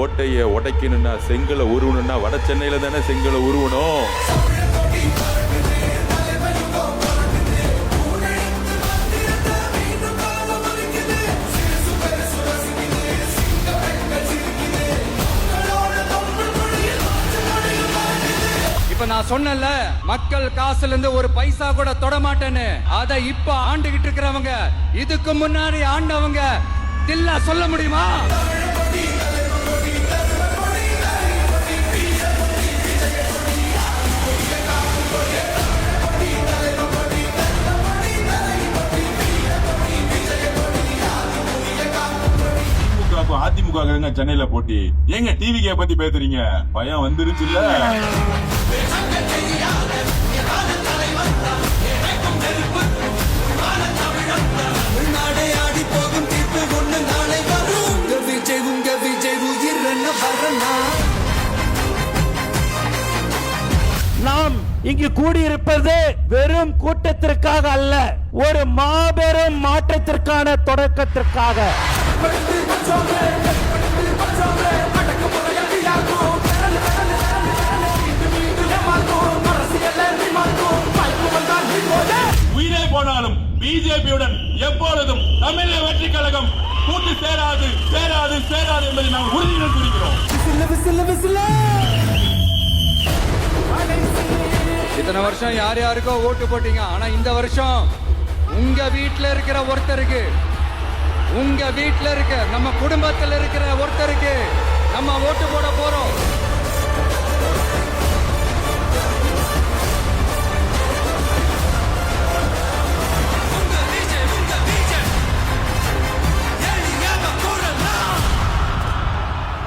ஓட்டைய உடைக்கணும்னா செங்கலை உருவணும்னா வட சென்னையில தானே செங்கலை உருவணும். இப்ப நான் சொன்னல மக்கள் காசுல இருந்து ஒரு பைசா கூட தொட மாட்டேன்னு, அத இப்ப ஆண்டுகிட்டு இருக்கிறவங்க இதுக்கு முன்னாடி ஆண்டவங்க தில்லா சொல்ல முடியுமா? அதிமுக சென்னையில போட்டி ஏங்க டிவிக்கே பத்தி பேசுறீங்க? பயம் வந்துருச்சு இல்ல? நாம் இங்கு கூடியிருப்பது வெறும் கூட்டத்திற்காக அல்ல, ஒரு மாபெரும் மாற்றத்திற்கான தொடக்கத்திற்காக. உயிரே போனாலும் பிஜேபியுடன் எப்பொழுதும் தமிழக வெற்றி கழகம் கூட்டு சேராது சேராது சேராது என்பதை நாம் உறுதியுடன் குறிக்கிறோம். இத்தனை வருஷம் யார் யாருக்கோ ஓட்டு போட்டீங்க. ஆனா இந்த வருஷம் உங்க வீட்டுல இருக்கிற ஒருத்தருக்கு, உங்க வீட்டுல இருக்க நம்ம குடும்பத்தில் இருக்கிற ஒருத்தருக்கு நம்ம ஓட்டு போட போறோம்.